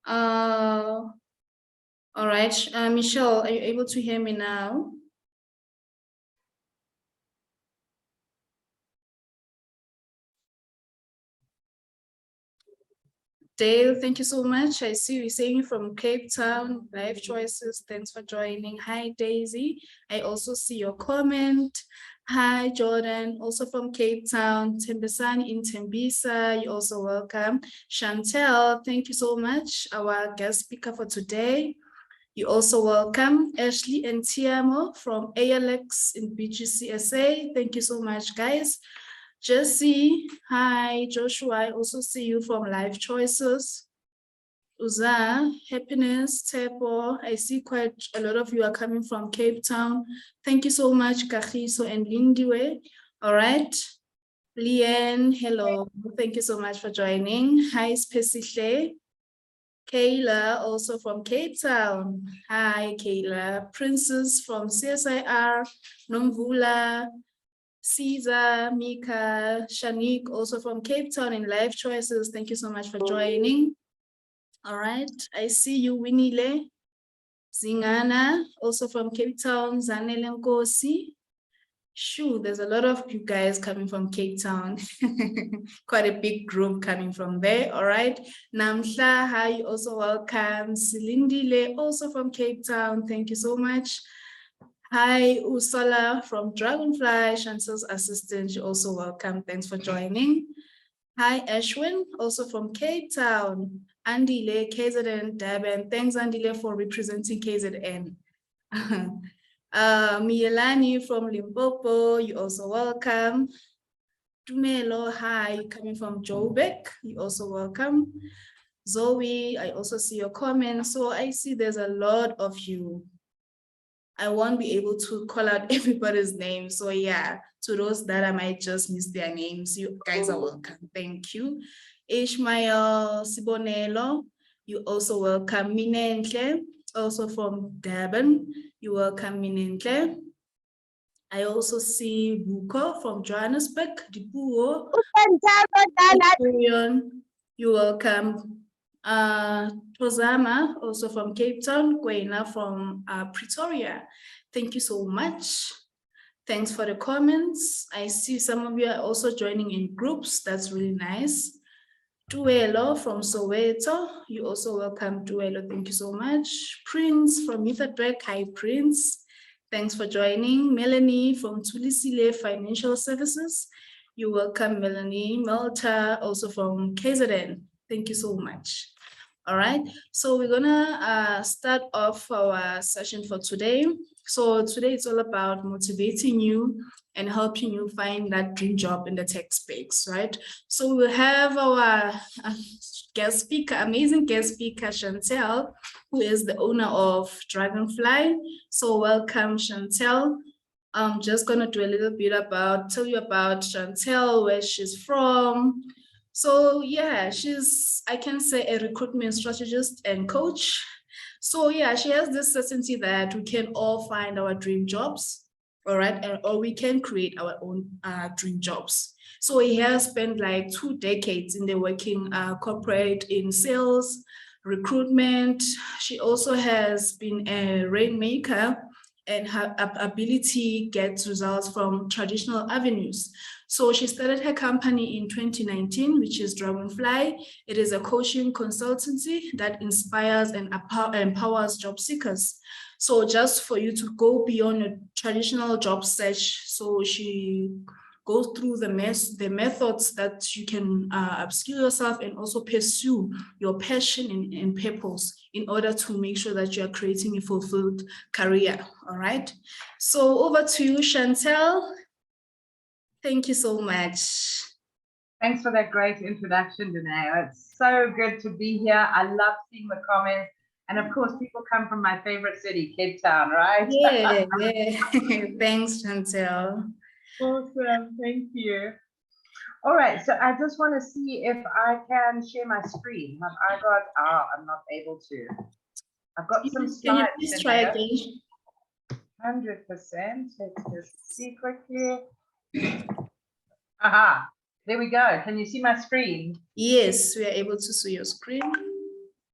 All right, Michelle, are you able to hear me now? Dale, thank you so much. I see you saying from Cape Town, Life Choices. Thanks for joining. Hi, Daisy. I also see your comment. Hi, Jordan, also from Cape Town. Tembisani in Tembisa, you're also welcome. Chantel, thank you so much. Our guest speaker for today. You're also welcome. Ashley and Tiamo from ALX in BGCSA. Thank you so much, guys. Jesse, hi. Joshua, I also see you from Life Choices. Uza, Happiness, Tepo, I see quite a lot of you are coming from Cape Town. Thank you so much, Kagiso and Lindiwe. All right. Leanne, hello. Thank you so much for joining. Hi, Spesihle. Kayla, also from Cape Town. Hi, Kayla. Princess from CSIR. Nomvula, Caesar, Mika, Shanique, also from Cape Town in Life Choices. Thank you so much for joining. All right, I see you, Winile. Zingana, also from Cape Town. Zanele Nkosi. Shoo, there's a lot of you guys coming from Cape Town. Quite a big group coming from there. All right. Namhla, hi, also welcome. Silindile, also from Cape Town. Thank you so much. Hi, Ursula from Dragonfly, Chancel's assistant. You're also welcome. Thanks for joining. Hi, Ashwin, also from Cape Town. Andile, KZN, Durban. Thanks, Andile, for representing KZN. Mielani from Limpopo, you're also welcome. Tumelo, hi, coming from Joburg, you're also welcome. Zoe, I also see your comments. So I see there's a lot of you. I won't be able to call out everybody's name. So yeah, to those that I might just miss their names, you guys are welcome. Thank you. Ishmael Sibonelo, you also welcome. Minenhle, also from Durban, you welcome Minenhle. I also see Buko from Johannesburg, Dipuo. You welcome. Tozama, also from Cape Town. Kwena from Pretoria. Thank you so much. Thanks for the comments. I see some of you are also joining in groups. That's really nice. Tuelo from Soweto. You also welcome Tuelo. Thank you so much. Prince from Mithadrek. Hi, Prince. Thanks for joining. Melanie from Tulisile Financial Services. You welcome Melanie. Melta, also from KZN. Thank you so much. All right, so we're gonna start off our session for today. So today it's all about motivating you and helping you find that dream job in the tech space, right? So we'll have our guest speaker, amazing guest speaker, Chantel, who is the owner of Dragonfly. So welcome, Chantel. I'm just gonna do a little bit tell you about Chantel, where she's from. So yeah, she's, I can say, a recruitment strategist and coach. So yeah, she has this certainty that we can all find our dream jobs, all right, or we can create our own dream jobs. So he has spent like 2 decades in the working corporate in sales, recruitment. She also has been a rainmaker, and her ability gets results from traditional avenues. So she started her company in 2019, which is Dragonfly. It is a coaching consultancy that inspires and empowers job seekers. So just for you to go beyond a traditional job search, so she goes through the methods that you can upskill yourself and also pursue your passion and purpose in order to make sure that you are creating a fulfilled career. All right. So over to you, Chantel. Thank you so much. Thanks for that great introduction, Danae. It's so good to be here. I love seeing the comments. And of course, people come from my favorite city, Cape Town, right? Yeah, yeah. Thanks, Chantel. Awesome. Thank you. All right. So I just want to see if I can share my screen. I'm not able to. I've got some slides. Can you please try again? 100%. Let's just see quickly. Aha, there we go. Can you see my screen? Yes, we are able to see your screen.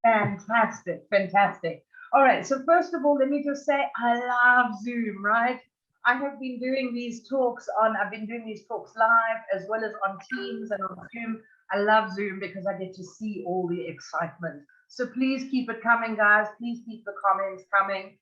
Fantastic, fantastic. All right, so first of all, let me just say I love Zoom, right? I've been doing these talks live as well as on Teams and on Zoom. I love Zoom because I get to see all the excitement. So please keep it coming, guys. Please keep the comments coming.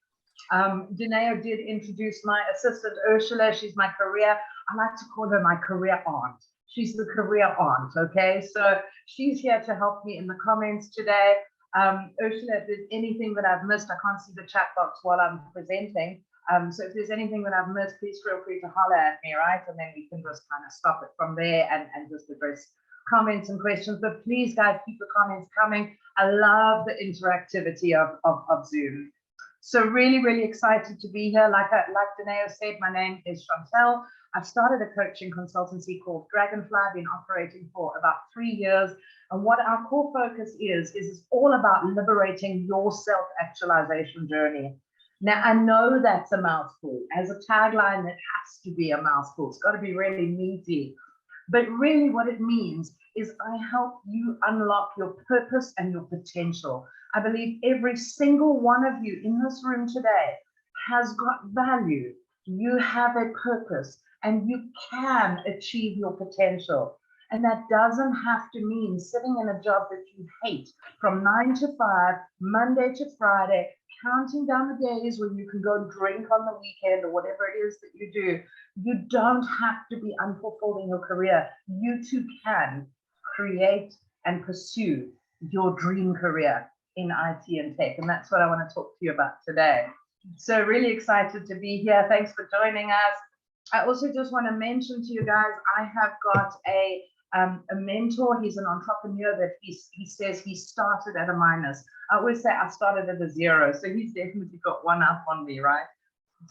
Dineo did introduce my assistant, Ursula. She's my career. I like to call her my career aunt. She's the career aunt, okay? So she's here to help me in the comments today. Ursula, if there's anything that I've missed, I can't see the chat box while I'm presenting. So if there's anything that I've missed, please feel free to holler at me, right? And then we can just kind of stop it from there and just address comments and questions. But please, guys, keep the comments coming. I love the interactivity of Zoom. So really, really excited to be here. Like Dineo said, my name is Chantel. I've started a coaching consultancy called Dragonfly. I've been operating for about 3 years. And what our core focus is it's all about liberating your self-actualization journey. Now, I know that's a mouthful. As a tagline, it has to be a mouthful. It's got to be really meaty. But really what it means is I help you unlock your purpose and your potential. I believe every single one of you in this room today has got value. You have a purpose and you can achieve your potential. And that doesn't have to mean sitting in a job that you hate from 9 to 5, Monday to Friday, counting down the days when you can go drink on the weekend or whatever it is that you do. You don't have to be unfulfilled in your career. You too can create and pursue your dream career in IT and tech. And that's what I want to talk to you about today. So really excited to be here. Thanks for joining us. I also just want to mention to you guys, I have got a mentor. He's an entrepreneur that he says he started at a minus. I always say I started at a 0. So he's definitely got one up on me, right?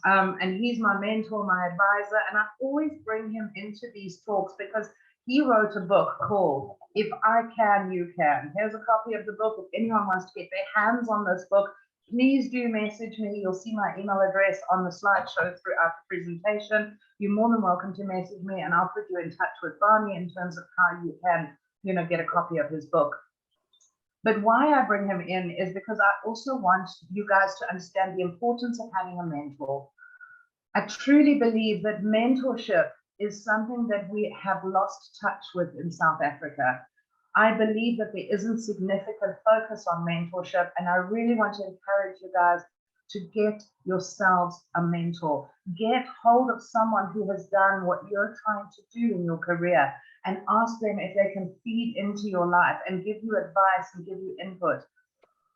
And he's my mentor, my advisor. And I always bring him into these talks because he wrote a book called If I Can, You Can. Here's a copy of the book. If anyone wants to get their hands on this book, please do message me. You'll see my email address on the slideshow throughout the presentation. You're more than welcome to message me and I'll put you in touch with Barney in terms of how you can, get a copy of his book. But why I bring him in is because I also want you guys to understand the importance of having a mentor. I truly believe that mentorship is something that we have lost touch with in South Africa. I believe that there isn't significant focus on mentorship, and I really want to encourage you guys to get yourselves a mentor. Get hold of someone who has done what you're trying to do in your career and ask them if they can feed into your life and give you advice and give you input.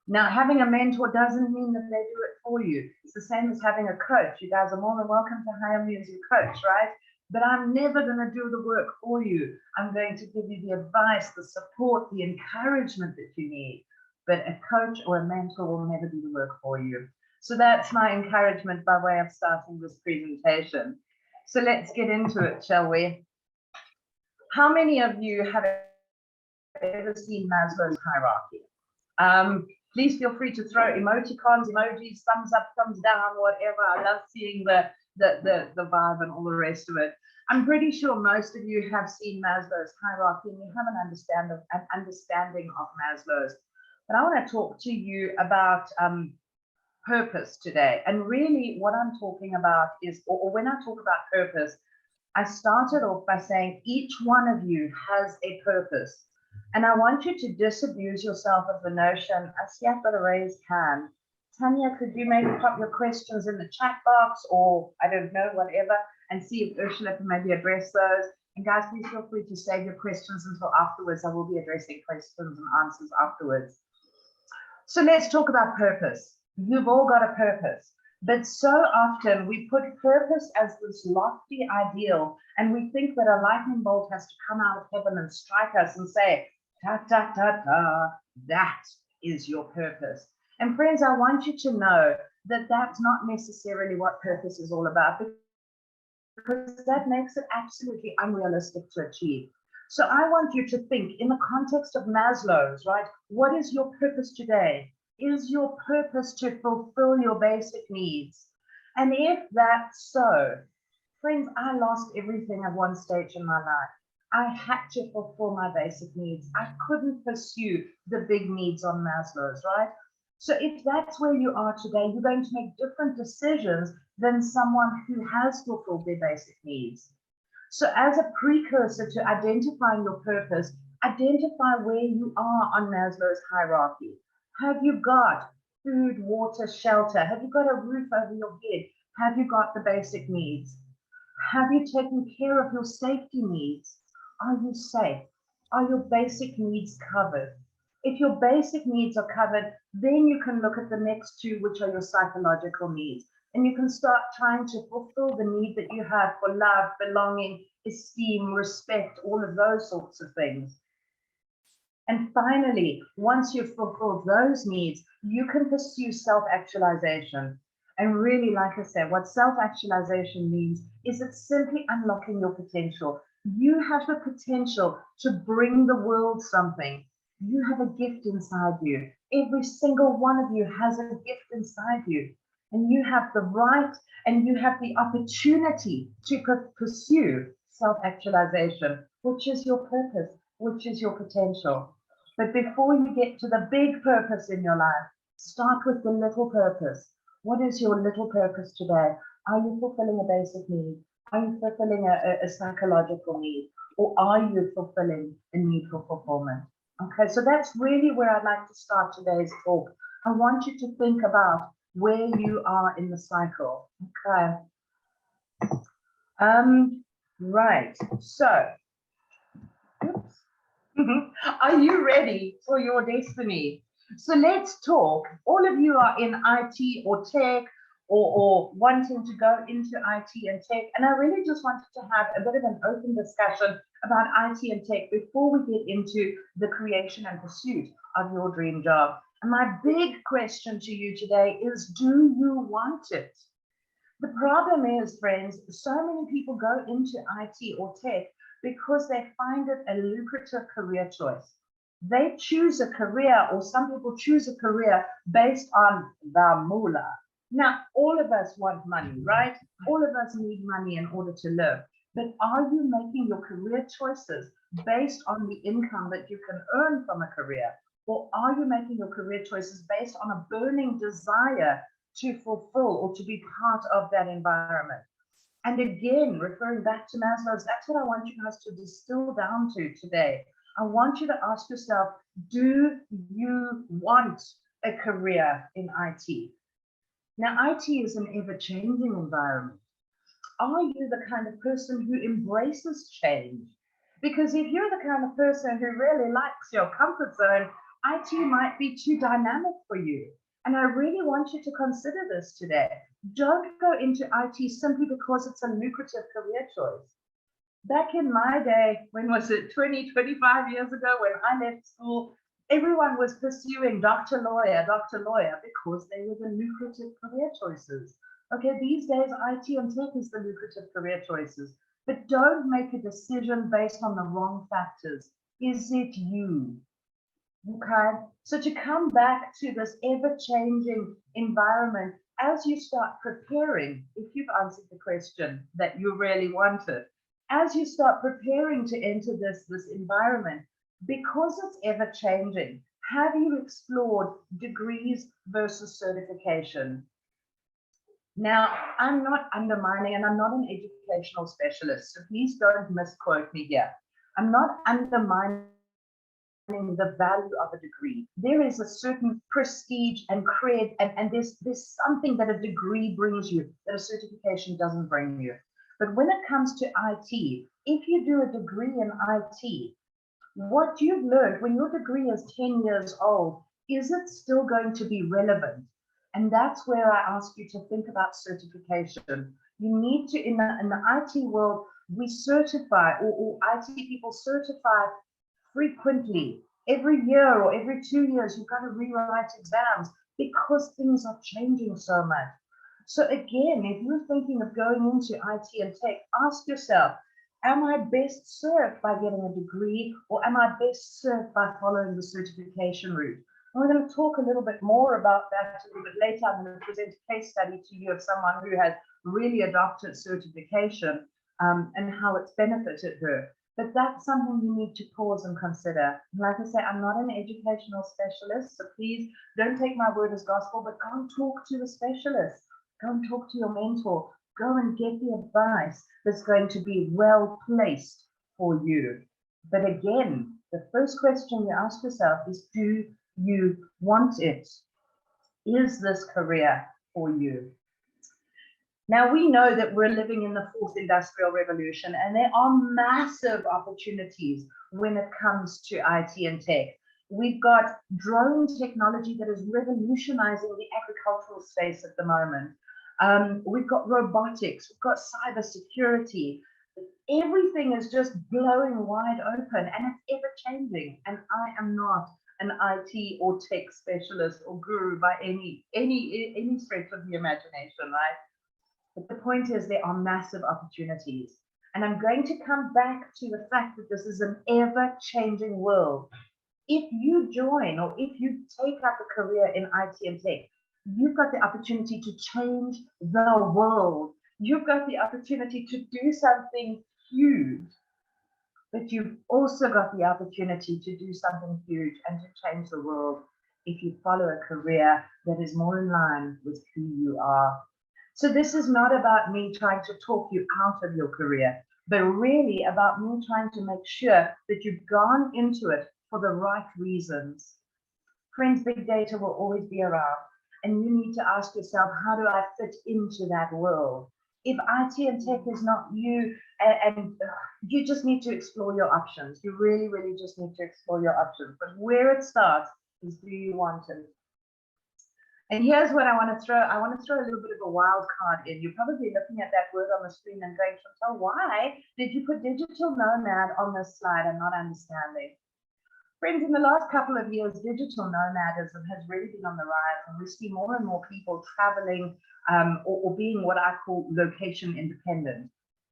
Now, having a mentor doesn't mean that they do it for you. It's the same as having a coach. You guys are more than welcome to hire me as your coach, right? But I'm never going to do the work for you. I'm going to give you the advice, the support, the encouragement that you need. But a coach or a mentor will never do the work for you. So that's my encouragement by way of starting this presentation. So let's get into it, shall we? How many of you have ever seen Maslow's hierarchy? Please feel free to throw emoticons, emojis, thumbs up, thumbs down, whatever. I love seeing the vibe and all the rest of it. I'm pretty sure most of you have seen Maslow's hierarchy and you have an understanding of Maslow's. But I want to talk to you about purpose today. And really what I'm talking about is, or when I talk about purpose, I started off by saying each one of you has a purpose. And I want you to disabuse yourself of the notion, I see I've got a raised hand. Tanya, could you maybe pop your questions in the chat box or I don't know, whatever, and see if Ursula can maybe address those. And guys, please feel free to save your questions until afterwards. I will be addressing questions and answers afterwards. So let's talk about purpose. You've all got a purpose, but so often we put purpose as this lofty ideal, and we think that a lightning bolt has to come out of heaven and strike us and say, ta ta ta ta, that is your purpose. And friends, I want you to know that that's not necessarily what purpose is all about, because that makes it absolutely unrealistic to achieve. So I want you to think in the context of Maslow's, right? What is your purpose today? Is your purpose to fulfill your basic needs? And if that's so, friends, I lost everything at one stage in my life. I had to fulfill my basic needs. I couldn't pursue the big needs on Maslow's, right? So if that's where you are today, you're going to make different decisions than someone who has fulfilled their basic needs. So as a precursor to identifying your purpose, identify where you are on Maslow's hierarchy. Have you got food, water, shelter? Have you got a roof over your head? Have you got the basic needs? Have you taken care of your safety needs? Are you safe? Are your basic needs covered? If your basic needs are covered, then you can look at the next two, which are your psychological needs. And you can start trying to fulfill the need that you have for love, belonging, esteem, respect, all of those sorts of things. And finally, once you've fulfilled those needs, you can pursue self-actualization. And really, like I said, what self-actualization means is it's simply unlocking your potential. You have the potential to bring the world something. You have a gift inside you. Every single one of you has a gift inside you. And you have the right and you have the opportunity to pursue self-actualization, which is your purpose, which is your potential. But before you get to the big purpose in your life, start with the little purpose. What is your little purpose today? Are you fulfilling a basic need? Are you fulfilling a psychological need? Or are you fulfilling a need for fulfillment? Okay, so that's really where I'd like to start today's talk. I want you to think about where you are in the cycle. Okay. Right. So, oops. Are you ready for your destiny? So let's talk. All of you are in IT or tech or wanting to go into IT and tech. And I really just wanted to have a bit of an open discussion about IT and tech before we get into the creation and pursuit of your dream job. And my big question to you today is, do you want it? The problem is, friends, so many people go into IT or tech because they find it a lucrative career choice. They choose a career, or some people choose a career based on the moolah. Now, all of us want money, right? All of us need money in order to live. But are you making your career choices based on the income that you can earn from a career? Or are you making your career choices based on a burning desire to fulfill or to be part of that environment? And again, referring back to Maslow's, that's what I want you guys to distill down to today. I want you to ask yourself, do you want a career in IT? Now, IT is an ever-changing environment. Are you the kind of person who embraces change? Because if you're the kind of person who really likes your comfort zone, IT might be too dynamic for you. And I really want you to consider this today. Don't go into IT simply because it's a lucrative career choice. Back in my day, when was it, 20, 25 years ago, when I left school, everyone was pursuing doctor, lawyer, because they were the lucrative career choices. Okay, these days, IT and tech is the lucrative career choices. But don't make a decision based on the wrong factors. Is it you? Okay, so to come back to this ever-changing environment, as you start preparing, if you've answered the question that you really wanted, as you start preparing to enter this environment, because it's ever-changing, have you explored degrees versus certification? Now, I'm not undermining, and I'm not an educational specialist, so please don't misquote me here. I'm not undermining the value of a degree. There is a certain prestige and cred, and there's something that a degree brings you that a certification doesn't bring you. But when it comes to IT, if you do a degree in IT, what you've learned when your degree is 10 years old, is it still going to be relevant? And that's where I ask you to think about certification. You need to, in the IT world, we certify, or IT people certify frequently. Every year or every 2 years, you've got to rewrite exams because things are changing so much. So again, if you're thinking of going into IT and tech, ask yourself, am I best served by getting a degree, or am I best served by following the certification route? And we're going to talk a little bit more about that a little bit later. I'm going to present a case study to you of someone who has really adopted certification and how it's benefited her. But that's something you need to pause and consider. Like I say, I'm not an educational specialist, so please don't take my word as gospel, but go and talk to a specialist. Go and talk to your mentor. Go and get the advice that's going to be well placed for you. But again, the first question you ask yourself is, do you want it? Is this career for you? Now, we know that we're living in the fourth industrial revolution, and there are massive opportunities when it comes to IT and tech. We've got drone technology that is revolutionizing the agricultural space at the moment. We've got robotics, we've got cybersecurity. Everything is just blowing wide open, and it's ever changing. And I am not an IT or tech specialist or guru by any stretch of the imagination, right? But the point is, there are massive opportunities. And I'm going to come back to the fact that this is an ever-changing world. If you join or if you take up a career in IT and tech, you've got the opportunity to change the world. You've got the opportunity to do something huge. But you've also got the opportunity to do something huge and to change the world if you follow a career that is more in line with who you are. So this is not about me trying to talk you out of your career, but really about me trying to make sure that you've gone into it for the right reasons. Friends, big data will always be around, and you need to ask yourself, how do I fit into that world? If IT and tech is not you, and you just need to explore your options. You really, really just need to explore your options. But where it starts is, do you want it? And here's what I want to throw. I want to throw a little bit of a wild card in. You're probably looking at that word on the screen and going, Chantel, why did you put digital nomad on this slide? I'm not understanding. Friends, in the last couple of years, digital nomadism has really been on the rise, and we see more and more people traveling or being what I call location independent.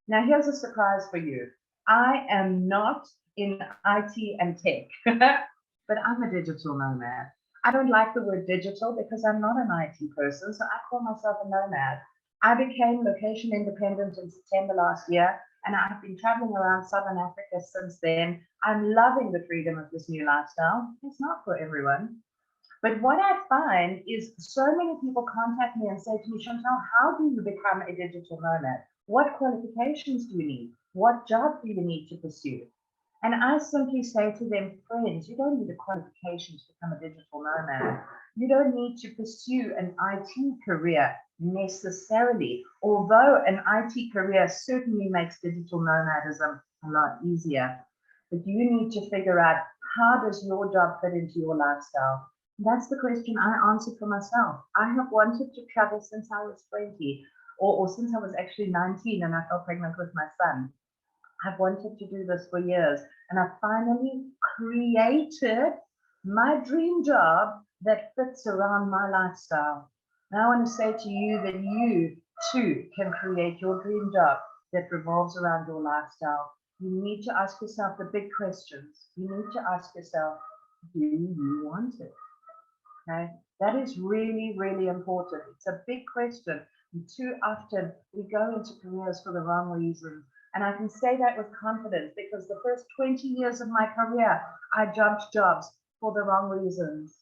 Now, here's a surprise for you. I am not in IT and tech, but I'm a digital nomad. I don't like the word digital because I'm not an IT person, so I call myself a nomad. I became location independent in September last year, and I've been traveling around Southern Africa since then. I'm loving the freedom of this new lifestyle. It's not for everyone. But what I find is so many people contact me and say to me, Chantel, how do you become a digital nomad? What qualifications do you need? What job do you need to pursue? And I simply say to them, friends, you don't need a qualification to become a digital nomad. You don't need to pursue an IT career necessarily, although an IT career certainly makes digital nomadism a lot easier. But you need to figure out, how does your job fit into your lifestyle? That's the question I answered for myself. I have wanted to travel since I was 20, or since I was actually 19 and I fell pregnant with my son. I've wanted to do this for years, and I finally created my dream job that fits around my lifestyle. Now I want to say to you that you too can create your dream job that revolves around your lifestyle. You need to ask yourself the big questions. You need to ask yourself, do you want it? Okay, that is really, really important. It's a big question. And too often we go into careers for the wrong reasons. And I can say that with confidence because the first 20 years of my career, I jumped jobs for the wrong reasons.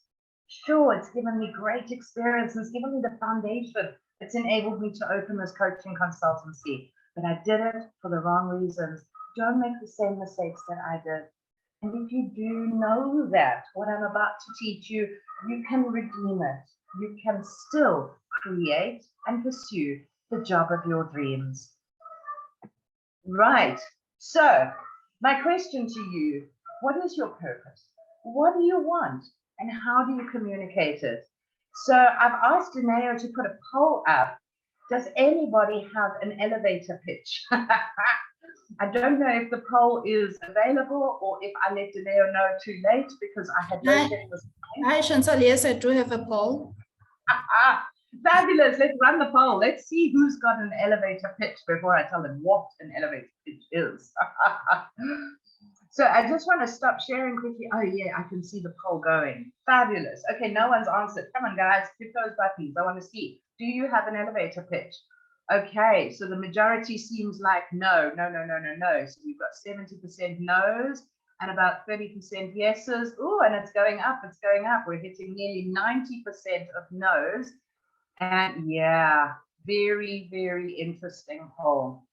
Sure, it's given me great experience. It's given me the foundation. It's enabled me to open this coaching consultancy. But I did it for the wrong reasons. Don't make the same mistakes that I did. And if you do know that, what I'm about to teach you, you can redeem it. You can still create and pursue the job of your dreams. Right. So my question to you, what is your purpose? What do you want? And how do you communicate it? So I've asked Daneo to put a poll up. Does anybody have an elevator pitch? I don't know if the poll is available or if I let Daneo know too late because I had no check this. Hi, Chantal. Yes, I do have a poll. Fabulous. Let's run the poll. Let's see who's got an elevator pitch before I tell them what an elevator pitch is. So I just want to stop sharing quickly. Oh yeah, I can see the poll going. Fabulous. Okay, no one's answered. Come on, guys, hit those buttons. I want to see. Do you have an elevator pitch? Okay, so the majority seems like no. So we've got 70% no's and about 30% yeses. Oh, and it's going up, it's going up. We're hitting nearly 90% of no's. And yeah, very, very interesting poll.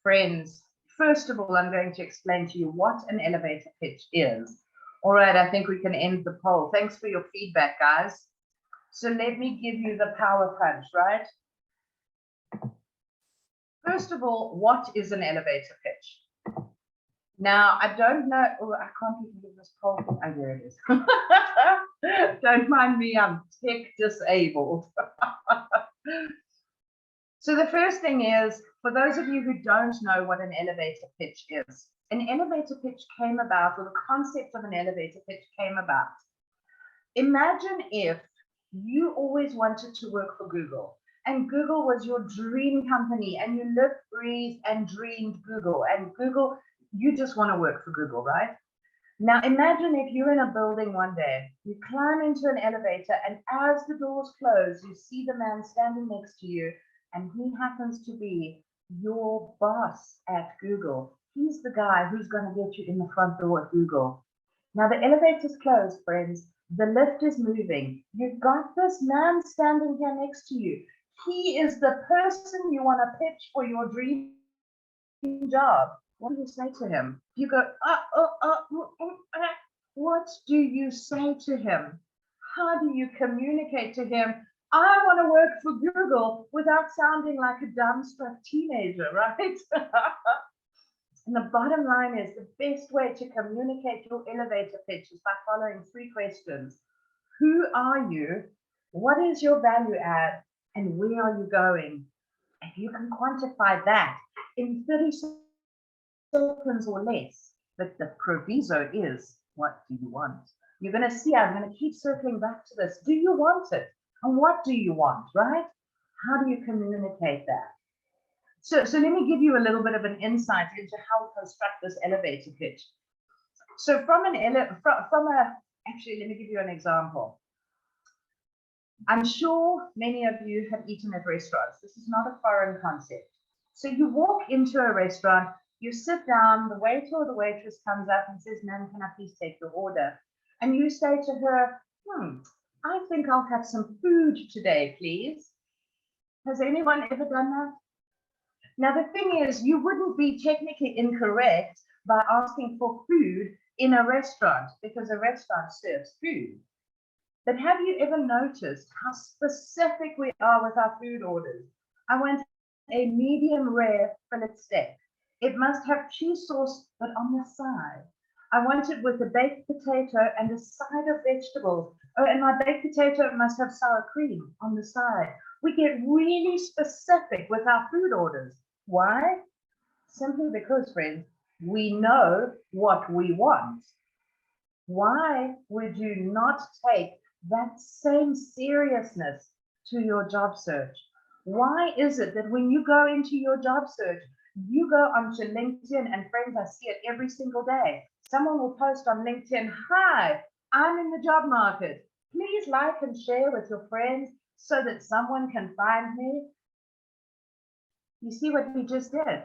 Friends, first of all, I'm going to explain to you what an elevator pitch is. All right, I think we can end the poll. Thanks for your feedback, guys. So let me give you the power punch, right? First of all, what is an elevator pitch? Now, I don't know, oh, I can't even give this poll. Oh, there it is. Don't mind me, I'm tech disabled. So the first thing is, for those of you who don't know what an elevator pitch is, an elevator pitch came about, or the concept of an elevator pitch came about. Imagine if you always wanted to work for Google, and Google was your dream company, and you lived, breathed, and dreamed Google, and Google, you just want to work for Google, right? Now imagine if you're in a building one day, you climb into an elevator, and as the doors close, you see the man standing next to you, and he happens to be your boss at Google. He's the guy who's going to get you in the front door at Google. Now the elevator's closed, friends. The lift is moving. You've got this man standing here next to you. He is the person you want to pitch for your dream job. What do you say to him? You go, what do you say to him? How do you communicate to him? I want to work for Google without sounding like a dumbstruck teenager, right? And the bottom line is the best way to communicate your elevator pitch is by following 3 questions. Who are you? What is your value add? And where are you going? If you can quantify that in 30 seconds or less, but the proviso is, what do you want? You're going to see, I'm going to keep circling back to this. Do you want it? And what do you want, right? How do you communicate that? So let me give you a little bit of an insight into how to construct this elevator pitch. So actually, let me give you an example. I'm sure many of you have eaten at restaurants. This is not a foreign concept. So you walk into a restaurant, you sit down, the waiter or the waitress comes up and says, ma'am, can I please take your order? And you say to her, I think I'll have some food today, please. Has anyone ever done that? Now, the thing is, you wouldn't be technically incorrect by asking for food in a restaurant because a restaurant serves food. But have you ever noticed how specific we are with our food orders? I want a medium rare fillet steak. It must have cheese sauce, but on the side. I want it with a baked potato and a side of vegetables. Oh, and my baked potato must have sour cream on the side. We get really specific with our food orders. Why? Simply because, friends, we know what we want. Why would you not take that same seriousness to your job search? Why is it that when you go into your job search, you go onto LinkedIn, and friends, I see it every single day. Someone will post on LinkedIn, hi, I'm in the job market. Please like and share with your friends so that someone can find me. You see what we just did?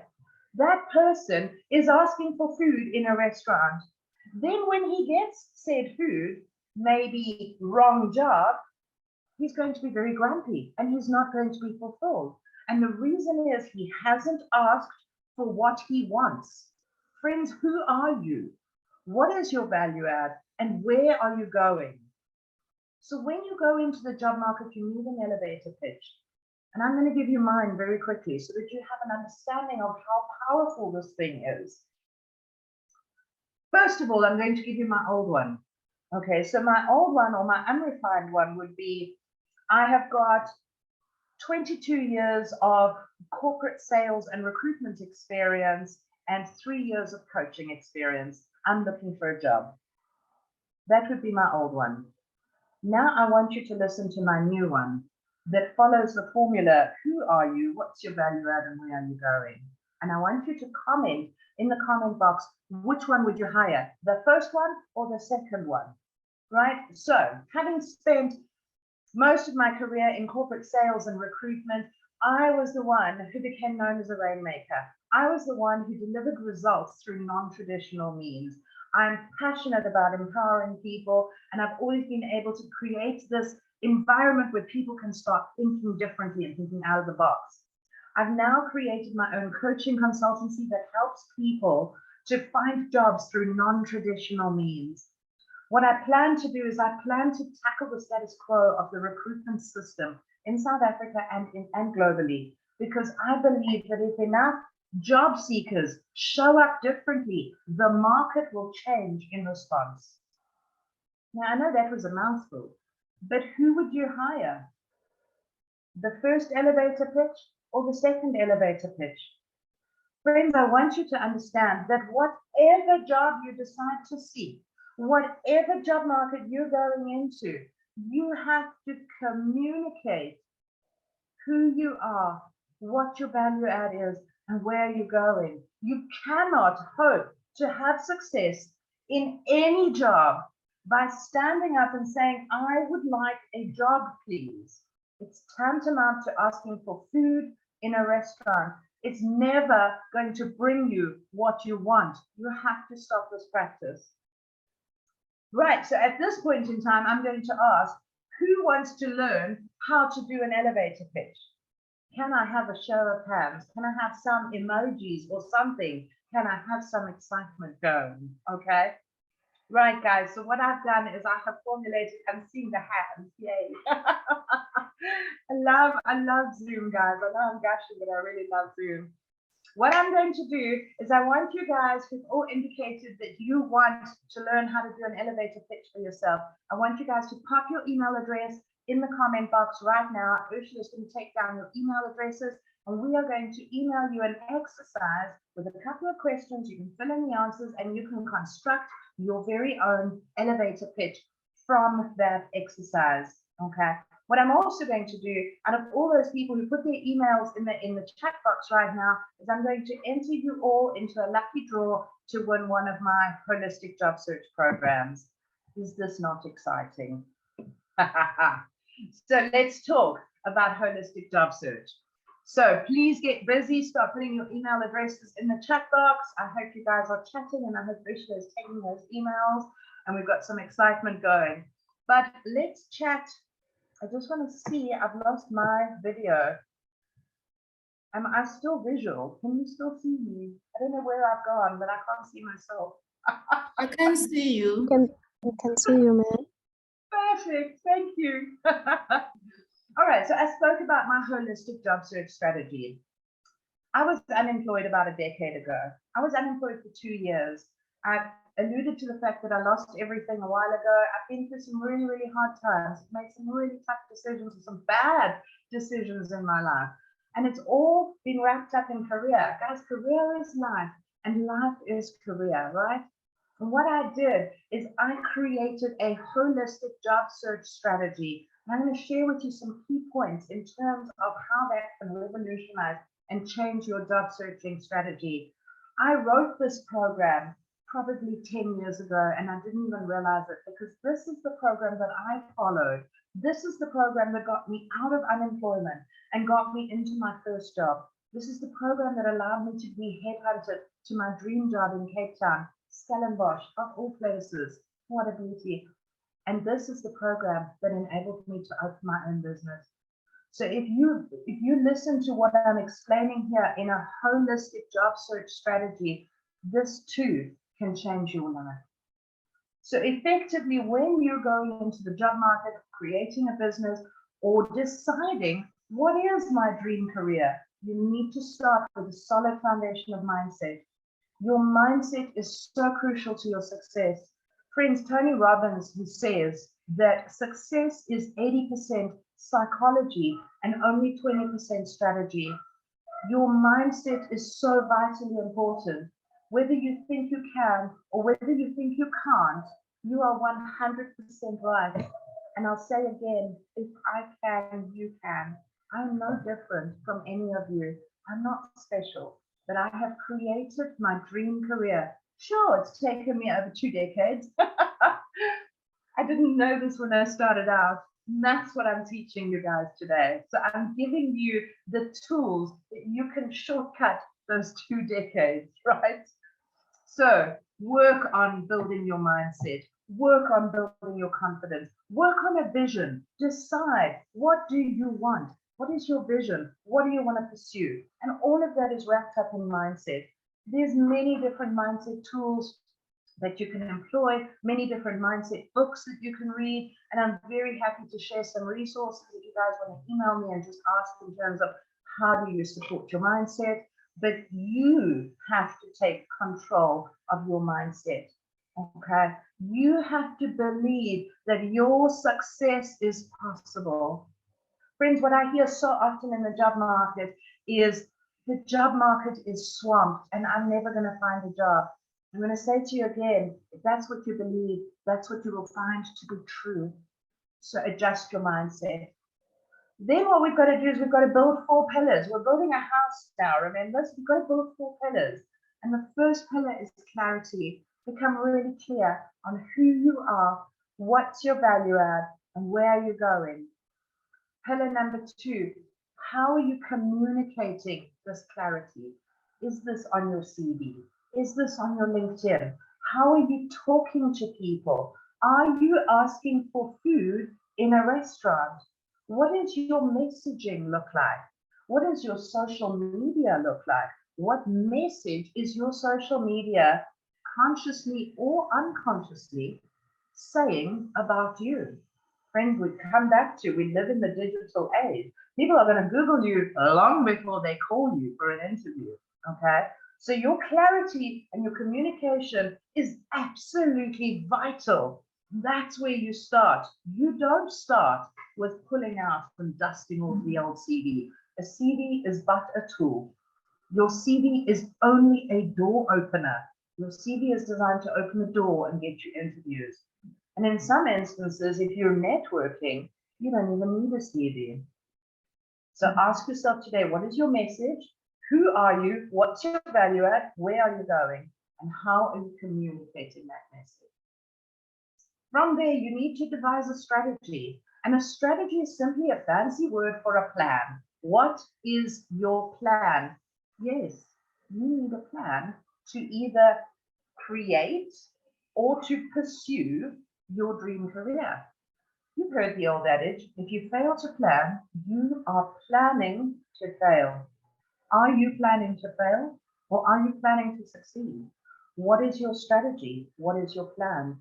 That person is asking for food in a restaurant. Then when he gets said food, maybe wrong job, he's going to be very grumpy and he's not going to be fulfilled. And the reason is he hasn't asked for what he wants. Friends, who are you? What is your value add? And where are you going? So when you go into the job market, you need an elevator pitch. And I'm going to give you mine very quickly so that you have an understanding of how powerful this thing is. First of all, I'm going to give you my old one. Okay, so my old one, or my unrefined one, would be, I have got 22 years of corporate sales and recruitment experience and 3 years of coaching experience. I'm looking for a job. That would be my old one. Now I want you to listen to my new one that follows the formula, who are you, what's your value add, and where are you going? And I want you to comment in the comment box, which one would you hire, the first one or the second one, right? So having spent most of my career in corporate sales and recruitment, I was the one who became known as a rainmaker. I was the one who delivered results through non-traditional means. I'm passionate about empowering people, and I've always been able to create this environment where people can start thinking differently and thinking out of the box. I've now created my own coaching consultancy that helps people to find jobs through non-traditional means. What I plan to do is I plan to tackle the status quo of the recruitment system in South Africa and globally, because I believe that if enough job seekers show up differently, the market will change in response. Now, I know that was a mouthful, but who would you hire? The first elevator pitch or the second elevator pitch? Friends, I want you to understand that whatever job you decide to seek, whatever job market you're going into, you have to communicate who you are, what your value add is, and where you're going. You cannot hope to have success in any job by standing up and saying, I would like a job, please. It's tantamount to asking for food in a restaurant. It's never going to bring you what you want. You have to stop this practice. Right, so at this point in time, I'm going to ask, who wants to learn how to do an elevator pitch? Can I have a show of hands? Can I have some emojis or something? Can I have some excitement going? Okay. Right, guys. So what I've done is I have formulated, I'm seeing the hands. Yay. I love Zoom, guys. I know I'm gushing, but I really love Zoom. What I'm going to do is I want you guys who've all indicated that you want to learn how to do an elevator pitch for yourself. I want you guys to pop your email address in the comment box right now. Ursula's going to take down your email addresses, and we are going to email you an exercise with a couple of questions. You can fill in the answers and you can construct your very own elevator pitch from that exercise. Okay. What I'm also going to do, out of all those people who put their emails in the chat box right now, is I'm going to enter you all into a lucky draw to win one of my holistic job search programs. Is this not exciting? So let's talk about holistic job search. So please get busy, start putting your email addresses in the chat box. I hope you guys are chatting, and I hope Ursula is taking those emails, and we've got some excitement going. But let's chat. I just want to see, I've lost my video. Am I still visual? Can you still see me? I don't know where I've gone, but I can't see myself. I can see you. I can see you, man. Perfect, thank you. All right, so I spoke about my holistic job search strategy. I was unemployed about a decade ago. I was unemployed for 2 years. I alluded to the fact that I lost everything a while ago. I've been through some really, really hard times, made some really tough decisions and some bad decisions in my life. And it's all been wrapped up in career. Guys, career is life and life is career, right? And what I did is I created a holistic job search strategy. And I'm going to share with you some key points in terms of how that can revolutionize and change your job searching strategy. I wrote this program probably 10 years ago, and I didn't even realize it, because this is the program that I followed. This is the program that got me out of unemployment and got me into my first job. This is the program that allowed me to be headhunted to my dream job in Cape Town, Stellenbosch, of all places. What a beauty. And this is the program that enabled me to open my own business. So if you listen to what I'm explaining here in a holistic job search strategy, this too can change your life. So effectively, when you're going into the job market, creating a business, or deciding what is my dream career, you need to start with a solid foundation of mindset. Your mindset is so crucial to your success. Friends, Tony Robbins, who says that success is 80% psychology and only 20% strategy. Your mindset is so vitally important. Whether you think you can or whether you think you can't, you are 100% right. And I'll say again, if I can, you can. I'm no different from any of you. I'm not special, but I have created my dream career. Sure, it's taken me over 2 decades. I didn't know this when I started out. That's what I'm teaching you guys today. So I'm giving you the tools that you can shortcut those 2 decades, right? So work on building your mindset, work on building your confidence, work on a vision, decide what do you want? What is your vision? What do you want to pursue? And all of that is wrapped up in mindset. There's many different mindset tools that you can employ, many different mindset books that you can read. And I'm very happy to share some resources if you guys want to email me and just ask in terms of how do you support your mindset. But you have to take control of your mindset. Okay, you have to believe that your success is possible. Friends, what I hear so often in the job market is the job market is swamped and I'm never going to find a job. I'm going to say to you again, if that's what you believe, that's what you will find to be true. So adjust your mindset. Then what we've got to do is we've got to build 4 pillars. We're building a house now, remember? So we've got to build 4 pillars. And the first pillar is clarity. Become really clear on who you are, what's your value add, and where are you going. Pillar number 2, how are you communicating this clarity? Is this on your CV? Is this on your LinkedIn? How are you talking to people? Are you asking for food in a restaurant? What does your messaging look like? What does your social media look like? What message is your social media consciously or unconsciously saying about you? Friends, we come back to, we live in the digital age. People are going to Google you long before they call you for an interview, okay? So your clarity and your communication is absolutely vital. That's where you start. You don't start with pulling out and dusting off the old CV. A CV is but a tool. Your CV is only a door opener. Your CV is designed to open the door and get you interviews. And in some instances, if you're networking, you don't even need a CV. So ask yourself today, what is your message? Who are you? What's your value add? Where are you going? And how are you communicating that message? From there, you need to devise a strategy. And a strategy is simply a fancy word for a plan. What is your plan? Yes, you need a plan to either create or to pursue your dream career. You've heard the old adage, if you fail to plan, you are planning to fail. Are you planning to fail or are you planning to succeed? What is your strategy? What is your plan?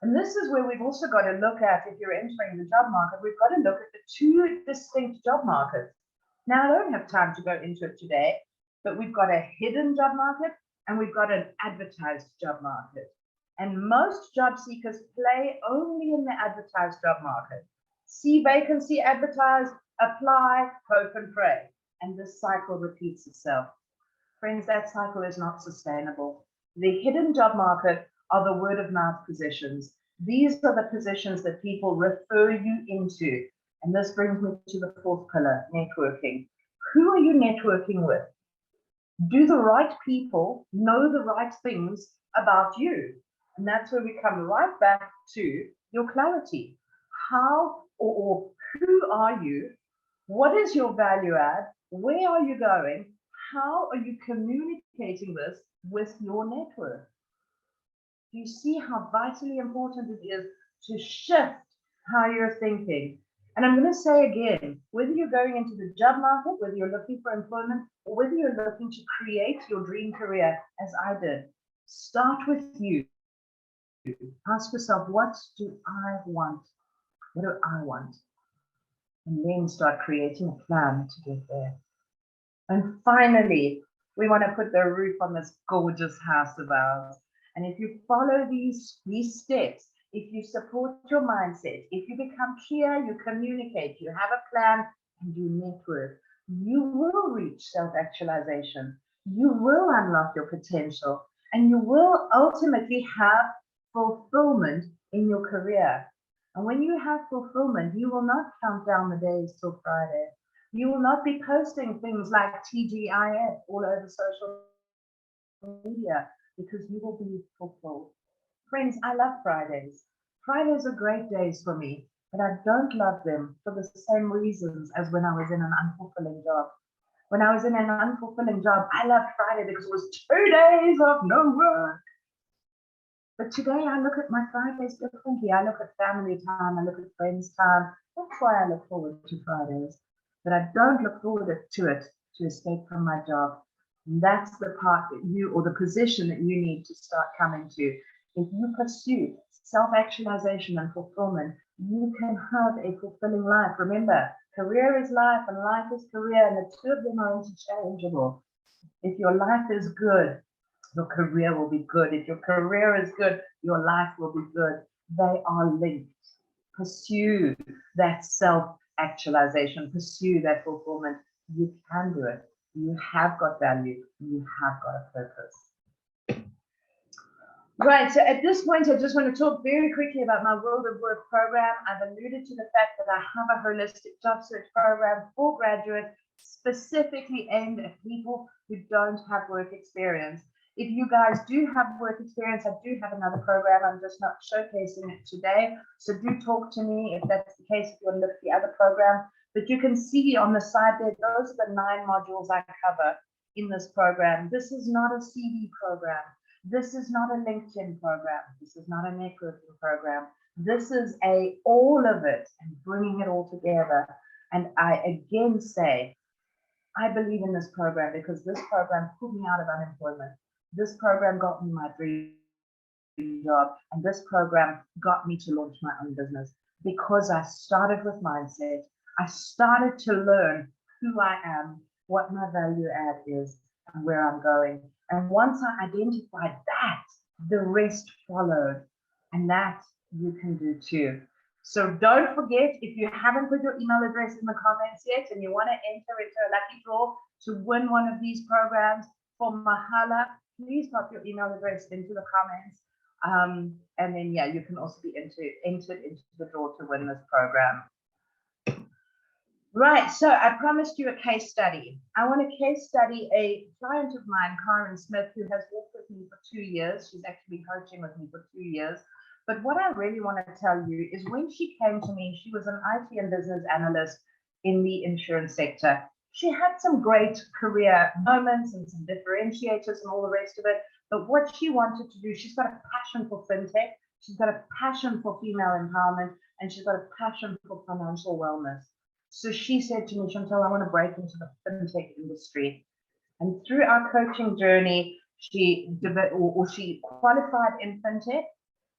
And this is where we've also got to look at, if you're entering the job market, we've got to look at the 2 distinct job markets. Now, I don't have time to go into it today, but we've got a hidden job market and we've got an advertised job market. And most job seekers play only in the advertised job market. See vacancy advertised, apply, hope and pray. And this cycle repeats itself. Friends, that cycle is not sustainable. The hidden job market are the word of mouth positions. These are the positions that people refer you into. And this brings me to the 4th pillar, networking. Who are you networking with? Do the right people know the right things about you? And that's where we come right back to your clarity. How or who are you? What is your value add? Where are you going? How are you communicating this with your network? Do you see how vitally important it is to shift how you're thinking? And I'm going to say again, whether you're going into the job market, whether you're looking for employment, or whether you're looking to create your dream career, as I did, start with you. Ask yourself, what do I want? What do I want? And then start creating a plan to get there. And finally, we want to put the roof on this gorgeous house of ours. And if you follow these steps, if you support your mindset, if you become clear, you communicate, you have a plan, and you network, you will reach self-actualization. You will unlock your potential, and you will ultimately have fulfillment in your career. And when you have fulfillment, you will not count down the days till Friday. You will not be posting things like TGIF all over social media because you will be fulfilled. Friends, I love Fridays. Fridays are great days for me but I don't love them for the same reasons as when I was in an unfulfilling job. When I was in an unfulfilling job, I loved Friday because it was 2 days of no work. But today I look at my Fridays differently. I look at family time, I look at friends time. That's why I look forward to Fridays. But I don't look forward to it to escape from my job. And that's the part that you, or the position that you need to start coming to. If you pursue self-actualization and fulfillment, you can have a fulfilling life. Remember, career is life and life is career, and the two of them are interchangeable. If your life is good, your career will be good. If your career is good, your life will be good. They are linked. Pursue that self-actualization, pursue that fulfillment. You can do it. You have got value. You have got a purpose. Right, so at this point, I just want to talk very quickly about my World of Work program. I've alluded to the fact that I have a holistic job search program for graduates, specifically aimed at people who don't have work experience. If you guys do have work experience, I do have another program. I'm just not showcasing it today. So do talk to me if that's the case, if you want to look at the other program. But you can see on the side there, those are the 9 modules I cover in this program. This is not a CV program. This is not a LinkedIn program. This is not a networking program. This is all of it and bringing it all together. And I again say, I believe in this program because this program pulled me out of unemployment. This program got me my dream job, and this program got me to launch my own business because I started with mindset. I started to learn who I am, what my value add is, and where I'm going. And once I identified that, the rest followed, and that you can do too. So don't forget, if you haven't put your email address in the comments yet and you want to enter into a lucky draw to win one of these programs for Mahala, please pop your email address into the comments. And then, yeah, you can also be entered into the draw to win this program. Right, so I promised you a case study. I want to case study a client of mine, Karen Smith, who has worked with me for 2 years. She's actually been coaching with me for 2 years. But what I really want to tell you is when she came to me, she was an IT and business analyst in the insurance sector. She had some great career moments and some differentiators and all the rest of it. But what she wanted to do, she's got a passion for fintech. She's got a passion for female empowerment, and she's got a passion for financial wellness. So she said to me, Chantel, I want to break into the fintech industry. And through our coaching journey, she qualified in fintech.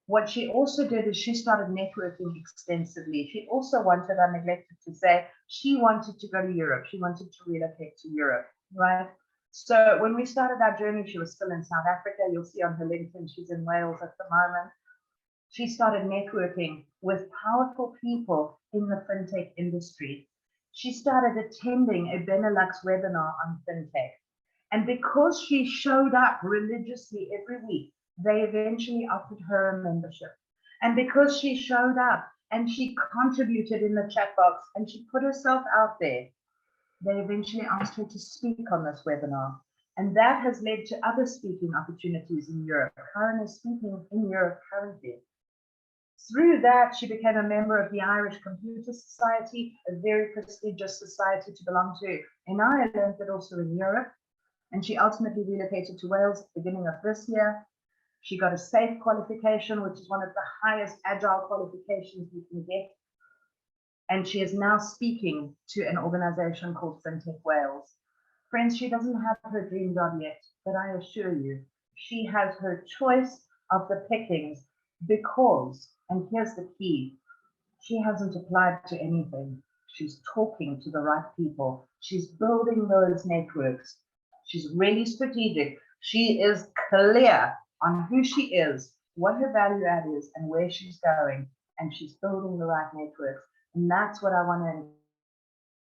What she also did is she started networking extensively. She also wanted, I neglected to say, she wanted to go to Europe. She wanted to relocate to Europe, right? So when we started our journey, she was still in South Africa. You'll see on her LinkedIn, she's in Wales at the moment. She started networking with powerful people in the fintech industry. She started attending a Benelux webinar on fintech. And because she showed up religiously every week, they eventually offered her a membership. And because she showed up and she contributed in the chat box and she put herself out there, they eventually asked her to speak on this webinar. And that has led to other speaking opportunities in Europe. Karen is speaking in Europe currently. Through that, she became a member of the Irish Computer Society, a very prestigious society to belong to in Ireland, but also in Europe. And she ultimately relocated to Wales at the beginning of this year. She got a SAFE qualification, which is one of the highest agile qualifications you can get. And she is now speaking to an organization called FinTech Wales. Friends, she doesn't have her dream job yet, but I assure you, she has her choice of the pickings because, and here's the key, she hasn't applied to anything. She's talking to the right people. She's building those networks. She's really strategic. She is clear on who she is, what her value add is, and where she's going. And she's building the right networks. And that's what I want to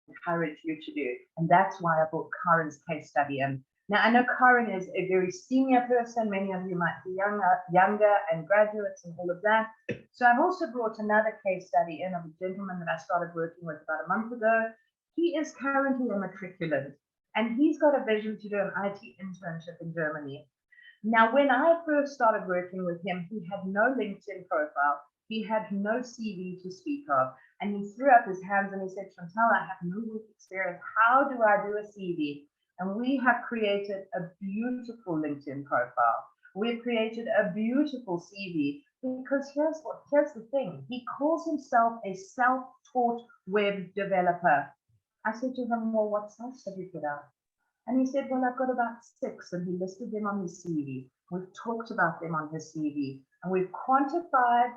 encourage you to do. And that's why I brought Karen's case study in. Now, I know Karen is a very senior person. Many of you might be younger and graduates and all of that. So I've also brought another case study in of a gentleman that I started working with about a month ago. He is currently a matriculant, and he's got a vision to do an IT internship in Germany. Now, when I first started working with him, he had no LinkedIn profile. He had no CV to speak of. And he threw up his hands and he said, Chantel, I have no work experience. How do I do a CV? And we have created a beautiful LinkedIn profile. We've created a beautiful CV because here's the thing. He calls himself a self-taught web developer. I said to him, well, what sites have you put out? And he said, well, I've got about 6, and he listed them on his CV. We've talked about them on his CV, and we've quantified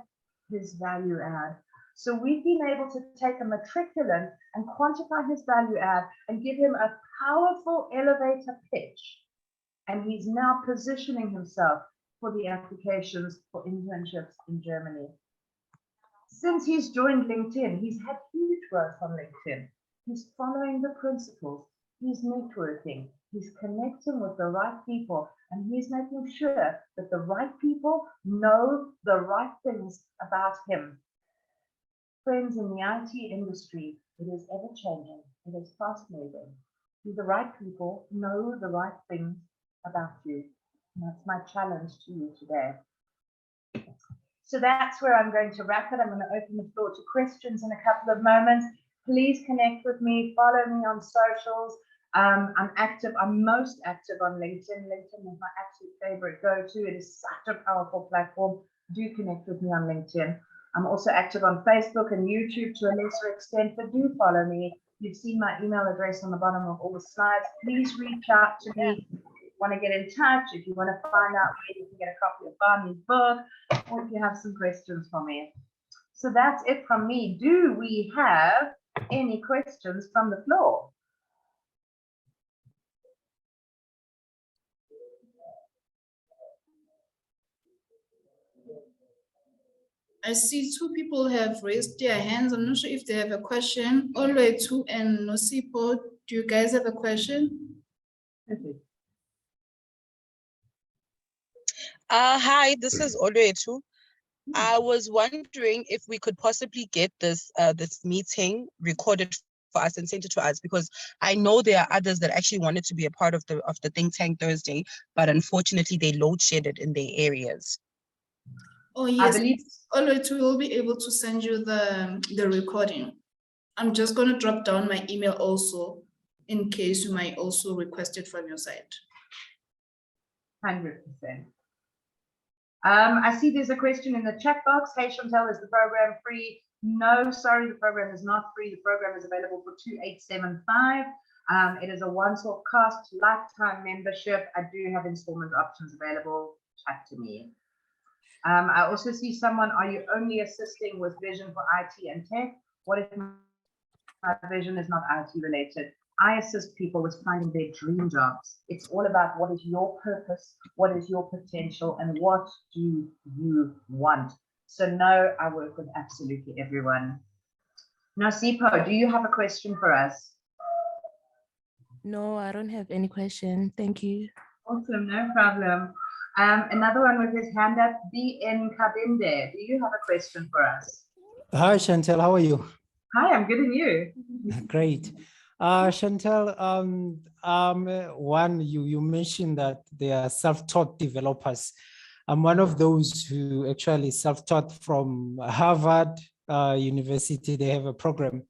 his value add. So we've been able to take a matriculant and quantify his value add and give him a powerful elevator pitch. And he's now positioning himself for the applications for internships in Germany. Since he's joined LinkedIn, he's had huge growth on LinkedIn. He's following the principles. He's networking. He's connecting with the right people, and he's making sure that the right people know the right things about him. Friends, in the IT industry, it is ever changing. It is fast moving. Do the right people know the right things about you? And that's my challenge to you today. So that's where I'm going to wrap it. I'm going to open the floor to questions in a couple of moments. Please connect with me, follow me on socials. I'm active, I'm most active on LinkedIn. LinkedIn is my absolute favorite go-to. It is such a powerful platform. Do connect with me on LinkedIn. I'm also active on Facebook and YouTube to a lesser extent, but do follow me. You've seen my email address on the bottom of all the slides. Please reach out to me. If you want to get in touch, if you want to find out where you can get a copy of Barney's book, or if you have some questions for me. So that's it from me. Do we have any questions from the floor? I see 2 people have raised their hands. I'm not sure if they have a question. Oluetu and Nosipo, do you guys have a question? Hi, this is Oluetu. I was wondering if we could possibly get this this meeting recorded for us and sent it to us, because I know there are others that actually wanted to be a part of the Think Tank Thursday, but unfortunately they load shedded in their areas. Oh yes, I believe Oluetu will be able to send you the recording. I'm just going to drop down my email also in case you might also request it from your side. 100%. I see there's a question in the chat box. Hey Chantel, is the program free? No, sorry, the program is not free. The program is available for 2,875. It is a once-off cost, lifetime membership. I do have installment options available. Chat to me. I also see someone, are you only assisting with vision for IT and tech? What if my vision is not IT related? I assist people with finding their dream jobs. It's all about what is your purpose, what is your potential, and what do you want? So no, I work with absolutely everyone. Now, Sipo, do you have a question for us? No, I don't have any question. Thank you. Awesome, no problem. Another one with his hand up, BN Kabinde. Do you have a question for us? Hi, Chantel, how are you? Hi, I'm good, and you? Great. Chantel, one, you mentioned that they are self-taught developers. I'm one of those who actually self-taught from Harvard University. They have a program.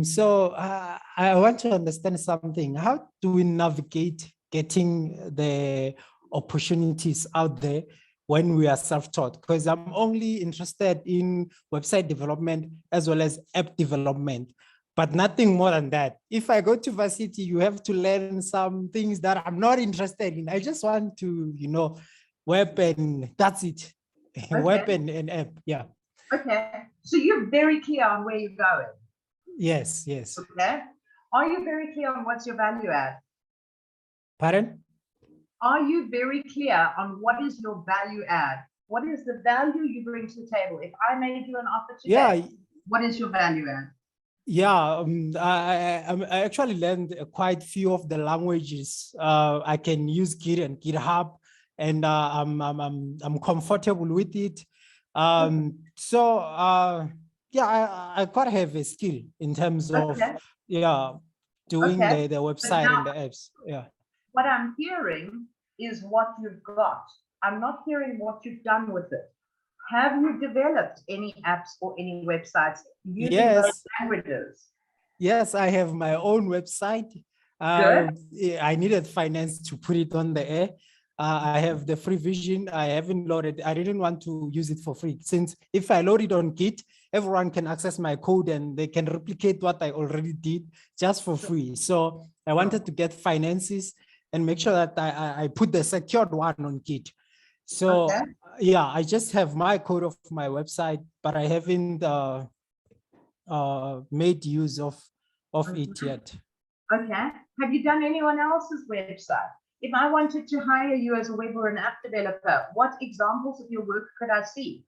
So I want to understand something. How do we navigate getting the opportunities out there when we are self-taught? Because I'm only interested in website development as well as app development, but nothing more than that. If I go to varsity, you have to learn some things that I'm not interested in. I just want to, web, and that's it. Okay. Web and app, yeah. Okay, so you're very clear on where you're going. Yes, yes. Okay. Are you very clear on what's your value add? Pardon? Are you very clear on what is your value add? What is the value you bring to the table? If I made you an offer today, what is your value add? Yeah, I actually learned quite few of the languages. I can use Git and GitHub, and I'm comfortable with it. Yeah, I quite have a skill in terms of doing the website and the apps. Yeah. What I'm hearing is what you've got. I'm not hearing what you've done with it. Have you developed any apps or any websites using Yes. those languages? Yes, I have my own website. I needed finance to put it on the air. I have the free version. I haven't loaded. I didn't want to use it for free, since if I load it on Git, everyone can access my code and they can replicate what I already did just for free. So I wanted to get finances and make sure that I put the secured one on Git. So Okay. yeah, I just have my code of my website, but I haven't made use of it yet. Okay. Have you done anyone else's website? If I wanted to hire you as a web or an app developer, what examples of your work could I see?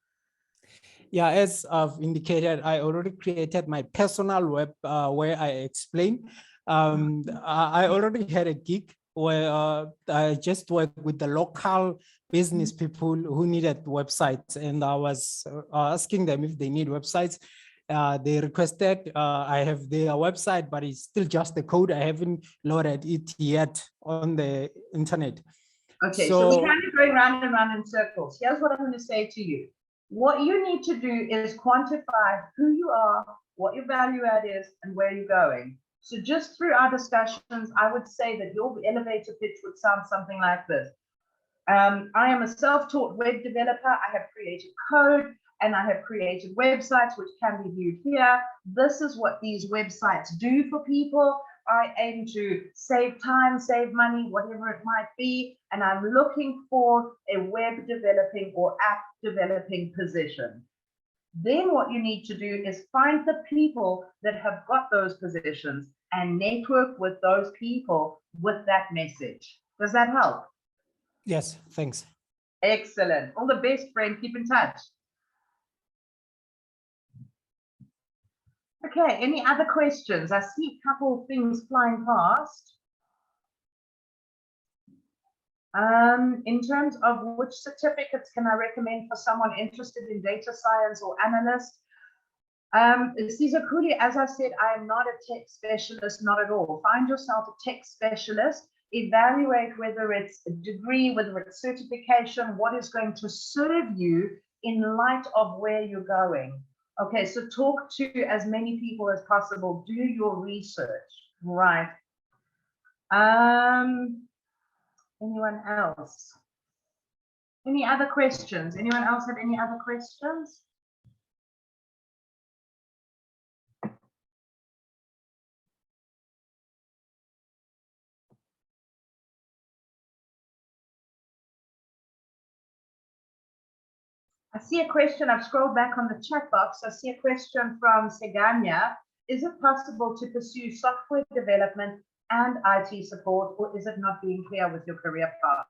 Yeah, as I've indicated, I already created my personal web where I explain. I already had a gig where I just worked with the local business people who needed websites, and I was asking them if they need websites. They requested, I have their website, but it's still just the code. I haven't loaded it yet on the internet. Okay, so we're kind of going round and round in circles. Here's what I'm going to say to you. What you need to do is quantify who you are, what your value add is, and where you're going. So just through our discussions, I would say that your elevator pitch would sound something like this. I am a self-taught web developer. I have created code and I have created websites which can be viewed here. This is what these websites do for people. I aim to save time, save money, whatever it might be. And I'm looking for a web developing or app developing position. Then what you need to do is find the people that have got those positions and network with those people with that message. Does that help? Yes, thanks. Excellent. All the best, friend. Keep in touch. Okay, any other questions? I see a couple of things flying past. In terms of which certificates can I recommend for someone interested in data science or analyst? Cesar Kuli, as I said, I am not a tech specialist, not at all. Find yourself a tech specialist, evaluate whether it's a degree, whether it's certification, what is going to serve you in light of where you're going. Okay, so talk to as many people as possible, do your research, right? Anyone else? Any other questions? Anyone else have any other questions? I see a question. I've scrolled back on the chat box. I see a question from Seganya. Is it possible to pursue software development and IT support, or is it not being clear with your career path?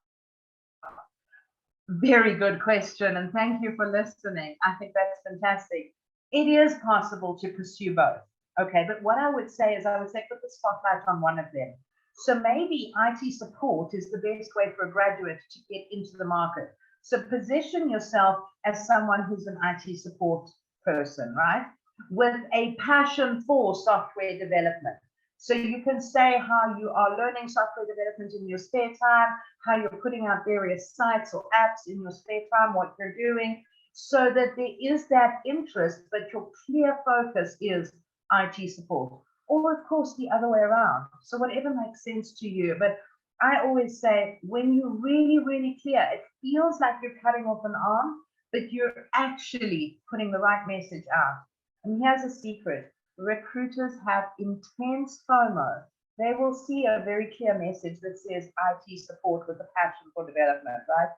Very good question, and thank you for listening. I think that's fantastic. It is possible to pursue both. Okay, but what I would say is I would say put the spotlight on one of them. So maybe IT support is the best way for a graduate to get into the market. So position yourself as someone who's an IT support person, right? With a passion for software development. So you can say how you are learning software development in your spare time, how you're putting out various sites or apps in your spare time, what you're doing, so that there is that interest, but your clear focus is IT support. Or of course the other way around. So whatever makes sense to you. But I always say, when you're really, really clear, it feels like you're cutting off an arm, but you're actually putting the right message out. And here's a secret. Recruiters have intense FOMO. They will see a very clear message that says IT support with a passion for development, right?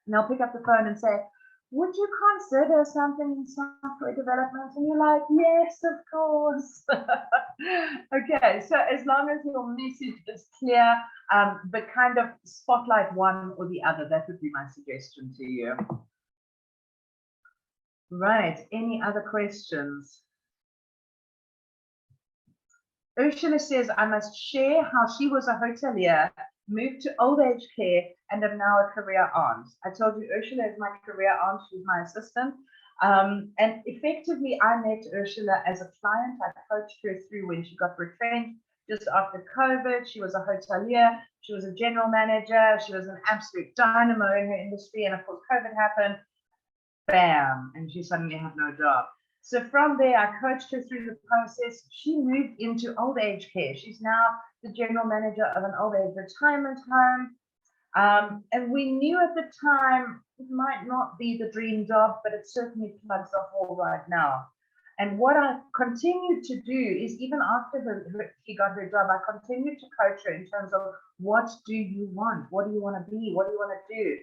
And they'll pick up the phone and say, would you consider something in software development? And you're like, yes, of course. Okay, so as long as your message is clear, but kind of spotlight one or the other, that would be my suggestion to you. Right, any other questions? Ursula says, I must share how she was a hotelier, moved to old age care, and am now a career aunt. I told you Ursula is my career aunt, she's my assistant. And effectively, I met Ursula as a client. I coached her through when she got retrenched just after COVID. She was a hotelier, she was a general manager, she was an absolute dynamo in her industry, and of course, COVID happened. bam, and she suddenly had no job. So from there, I coached her through the process. She moved into old age care. She's now the general manager of an old age retirement home. And we knew at the time it might not be the dream job, but it certainly plugs a hole right now. And what I continued to do is, even after she got her job, I continued to coach her in terms of, what do you want? What do you want to be? What do you want to do?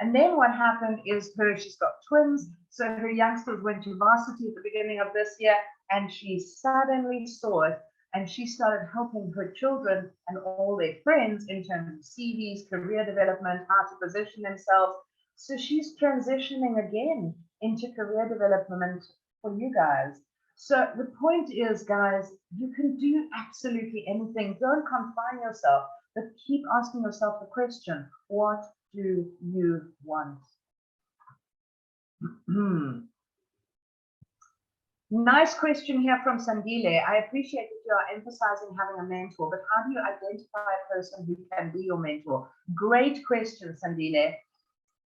And then what happened is she's got twins. So her youngsters went to varsity at the beginning of this year, and she suddenly saw it. And she started helping her children and all their friends in terms of CVs, career development, how to position themselves. So she's transitioning again into career development for you guys. So the point is, guys, you can do absolutely anything. Don't confine yourself, but keep asking yourself the question, what do you want? Nice question here from Sandile. I appreciate that you are emphasizing having a mentor, but how do you identify a person who can be your mentor? Great question, Sandile.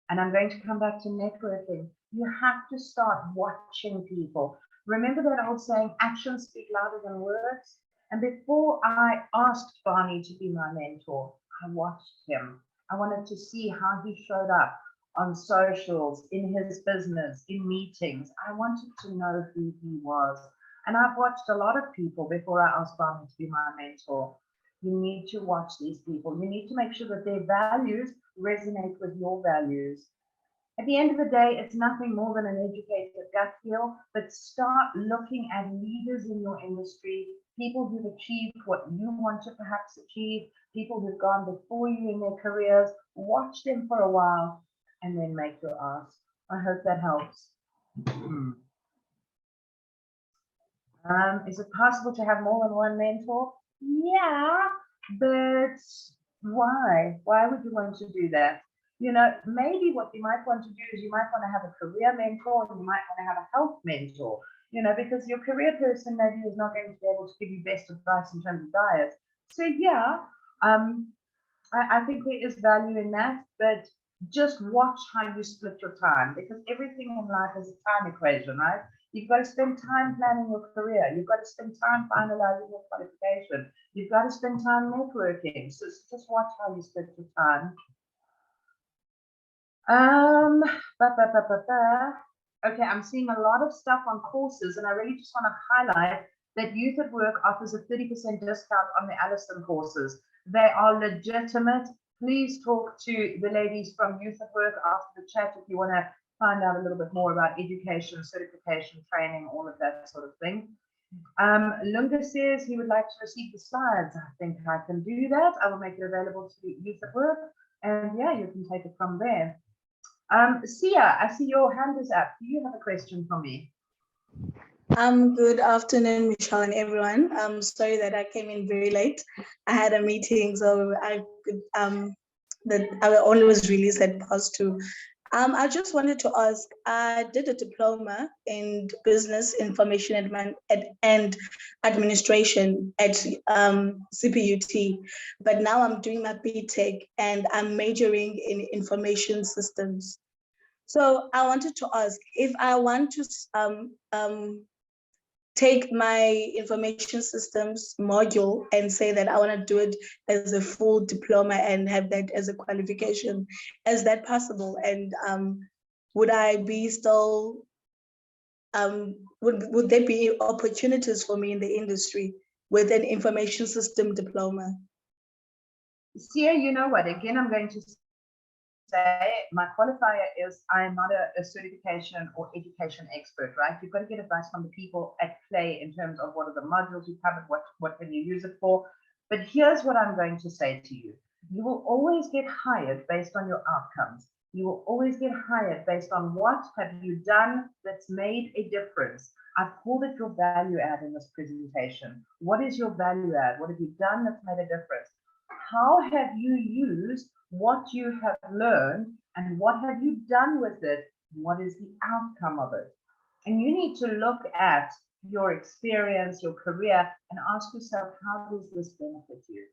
And I'm going to come back to networking. You have to start watching people. Remember that old saying, actions speak louder than words? And before I asked Barney to be my mentor, I watched him. I wanted to see how he showed up on socials, in his business, in meetings. I wanted to know who he was. And I've watched a lot of people before I asked Barney to be my mentor. You need to watch these people. You need to make sure that their values resonate with your values. At the end of the day, it's nothing more than an educated gut feel, but start looking at leaders in your industry, people who've achieved what you want to perhaps achieve, people who've gone before you in their careers. Watch them for a while and then make your ask. I hope that helps. Is it possible to have more than one mentor? Yeah, but why? Why would you want to do that? You know, maybe what you might want to do is you might want to have a career mentor, and you might want to have a health mentor, you know, because your career person maybe is not going to be able to give you best advice in terms of diet. So yeah, I think there is value in that, but just watch how you split your time, because everything in life is a time equation, right? You've got to spend time planning your career. You've got to spend time finalizing your qualification. You've got to spend time networking. So just watch how you split your time. Okay, I'm seeing a lot of stuff on courses, and I really just want to highlight that Youth at Work offers a 30% discount on the Allison courses. They are legitimate. Please talk to the ladies from Youth at Work after the chat if you want to find out a little bit more about education, certification, training, all of that sort of thing. Lunga says he would like to receive the slides. I think I can do that. I will make it available to Youth at Work, and yeah, you can take it from there. Sia, I see your hand is up. Do you have a question for me? Good afternoon, Michelle and everyone. I'm sorry that I came in very late. I had a meeting, so I could that I only was released at +2. I just wanted to ask, I did a diploma in business information and administration at CPUT, but now I'm doing my BTech and I'm majoring in information systems. So I wanted to ask, if I want to take my information systems module and say that I want to do it as a full diploma and have that as a qualification, is that possible? And would I be still, would there be opportunities for me in the industry with an information system diploma? Sia, you know what, again, I'm going to say my qualifier is I'm not a certification or education expert, right? You've got to get advice from the people at play in terms of what are the modules you covered, what can you use it for. But here's what I'm going to say to you. You will always get hired based on your outcomes. You will always get hired based on what have you done that's made a difference. I've called it your value add in this presentation. What is your value add? What have you done that's made a difference? How have you used what you have learned, and what have you done with it? What is the outcome of it? And you need to look at your experience, your career, and ask yourself, how does this benefit you?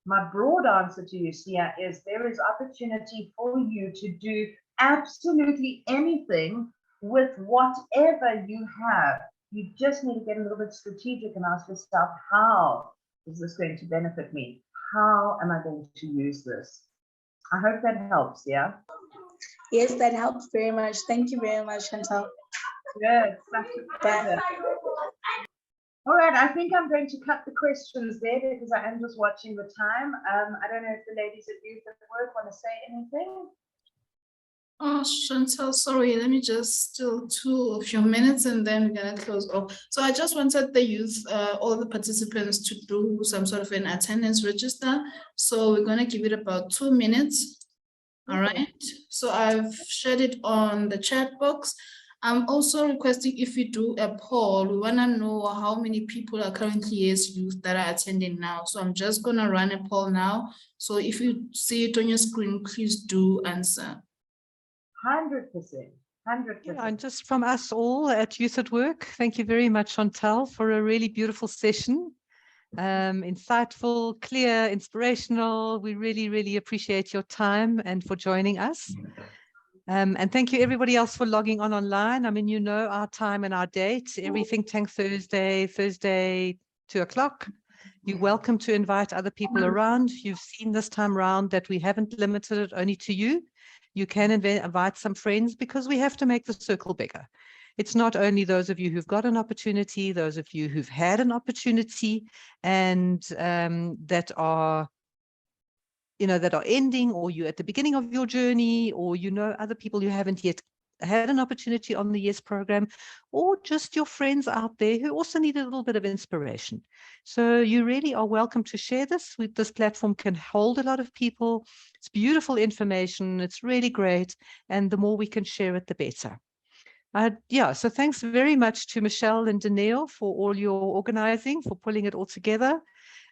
My broad answer to you, Sia, is there is opportunity for you to do absolutely anything with whatever you have. You just need to get a little bit strategic and ask yourself, how is this going to benefit me? How am I going to use this? I hope that helps, yeah? Yes, that helps very much. Thank you very much, Chantel. Good, such a pleasure. All right, I think I'm going to cut the questions there because I am just watching the time. I don't know if the ladies at Youth at Work want to say anything. Oh, Chantel, sorry, let me just still a few minutes and then we're gonna close off. So I just wanted the youth, all the participants to do some sort of an attendance register. So we're gonna give it about 2 minutes. All right, so I've shared it on the chat box. I'm also requesting if you do a poll, we wanna know how many people are currently as youth that are attending now. So I'm just gonna run a poll now. So if you see it on your screen, please do answer. 100%, 100%. Yeah, and just from us all at Youth at Work, thank you very much, Chantel, for a really beautiful session. Insightful, clear, inspirational. We really, really appreciate your time and for joining us. And thank you everybody else for logging on online. I mean, you know our time and our date, every Think Tank Thursday, 2 o'clock. You're welcome to invite other people around. You've seen this time around that we haven't limited it only to you. You can invite some friends because we have to make the circle bigger. It's not only those of you who've got an opportunity, those of you who've had an opportunity and that are, that are ending, or you're at the beginning of your journey, or other people who haven't yet had an opportunity on the YES program, or just your friends out there who also need a little bit of inspiration. So you really are welcome to share this. This platform can hold a lot of people. It's beautiful information. It's really great. And the more we can share it, the better. So thanks very much to Michelle and Danielle for all your organizing, for pulling it all together.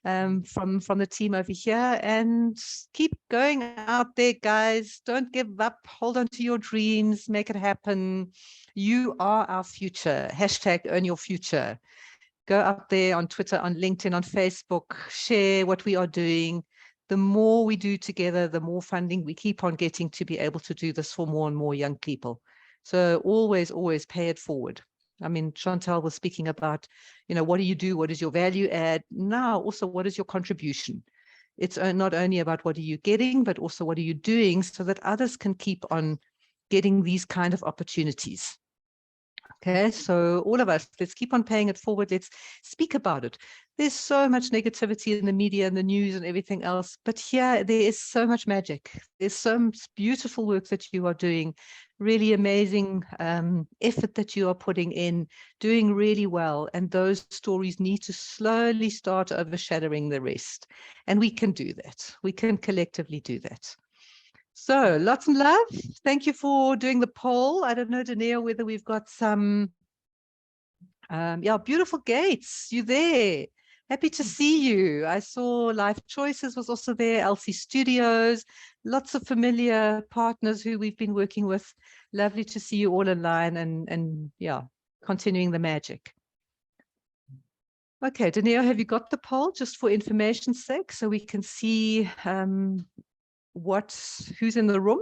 From the team over here, and keep going out there, guys. Don't give up. Hold on to your dreams. Make it happen. You are our future. # earn your future. Go out there on Twitter, on LinkedIn, on Facebook. Share what we are doing. The more we do together, the more funding we keep on getting to be able to do this for more and more young people. So always, always pay it forward. I mean, Chantel was speaking about, what do you do? What is your value add? Now, also, what is your contribution? It's not only about what are you getting, but also what are you doing so that others can keep on getting these kind of opportunities. Okay, so all of us, let's keep on paying it forward. Let's speak about it. There's so much negativity in the media and the news and everything else, but here there is so much magic. There's so much beautiful work that you are doing, really amazing effort that you are putting in, doing really well. And those stories need to slowly start overshadowing the rest. And we can do that. We can collectively do that. So lots of love. Thank you for doing the poll. I don't know, Danielle, whether we've got some, beautiful Gates, you there. Happy to see you. I saw Life Choices was also there, LC Studios, lots of familiar partners who we've been working with. Lovely to see you all online and continuing the magic. Okay, Danielle, have you got the poll just for information's sake so we can see who's in the room?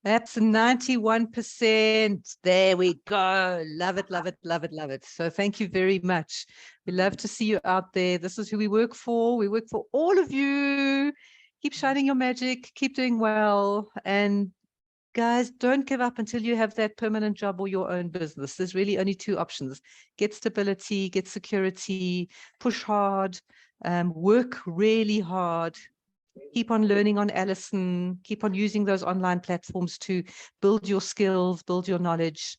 That's 91%. There we go. Love it, love it, love it, love it. So thank you very much. We love to see you out there. This is who we work for. We work for all of you. Keep shining your magic. Keep doing well. And guys, don't give up until you have that permanent job or your own business. There's really only 2 options. Get stability, get security, push hard, work really hard. Keep on learning on Allison, keep on using those online platforms to build your skills, build your knowledge,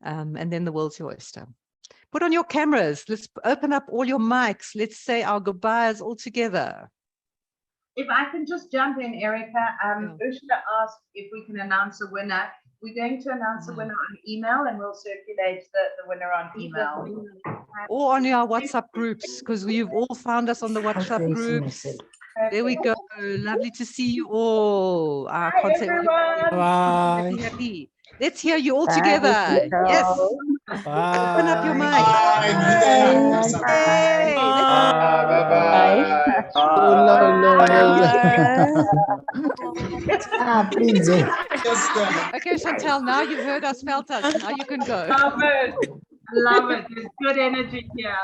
and then the world's your oyster. Put on your cameras. Let's open up all your mics. Let's say our goodbyes all together. If I can just jump in, Erica, Ursula asked if we can announce a winner. We're going to announce a winner on email, and we'll circulate the winner on email. Or on our WhatsApp groups, because you've all found us on the WhatsApp groups. There we go. Lovely to see you all. Bye, everyone. Bye. Happy. Let's hear you all together. Yes. Open up your Bye. mic. Yay, let's- Please. Okay, Chantel, now you've heard us, felt us. Now you can go. Love it. Love it. There's good energy here.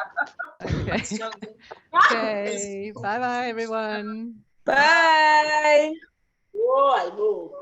Okay. Okay. Bye bye, everyone. Bye. Whoa, I go.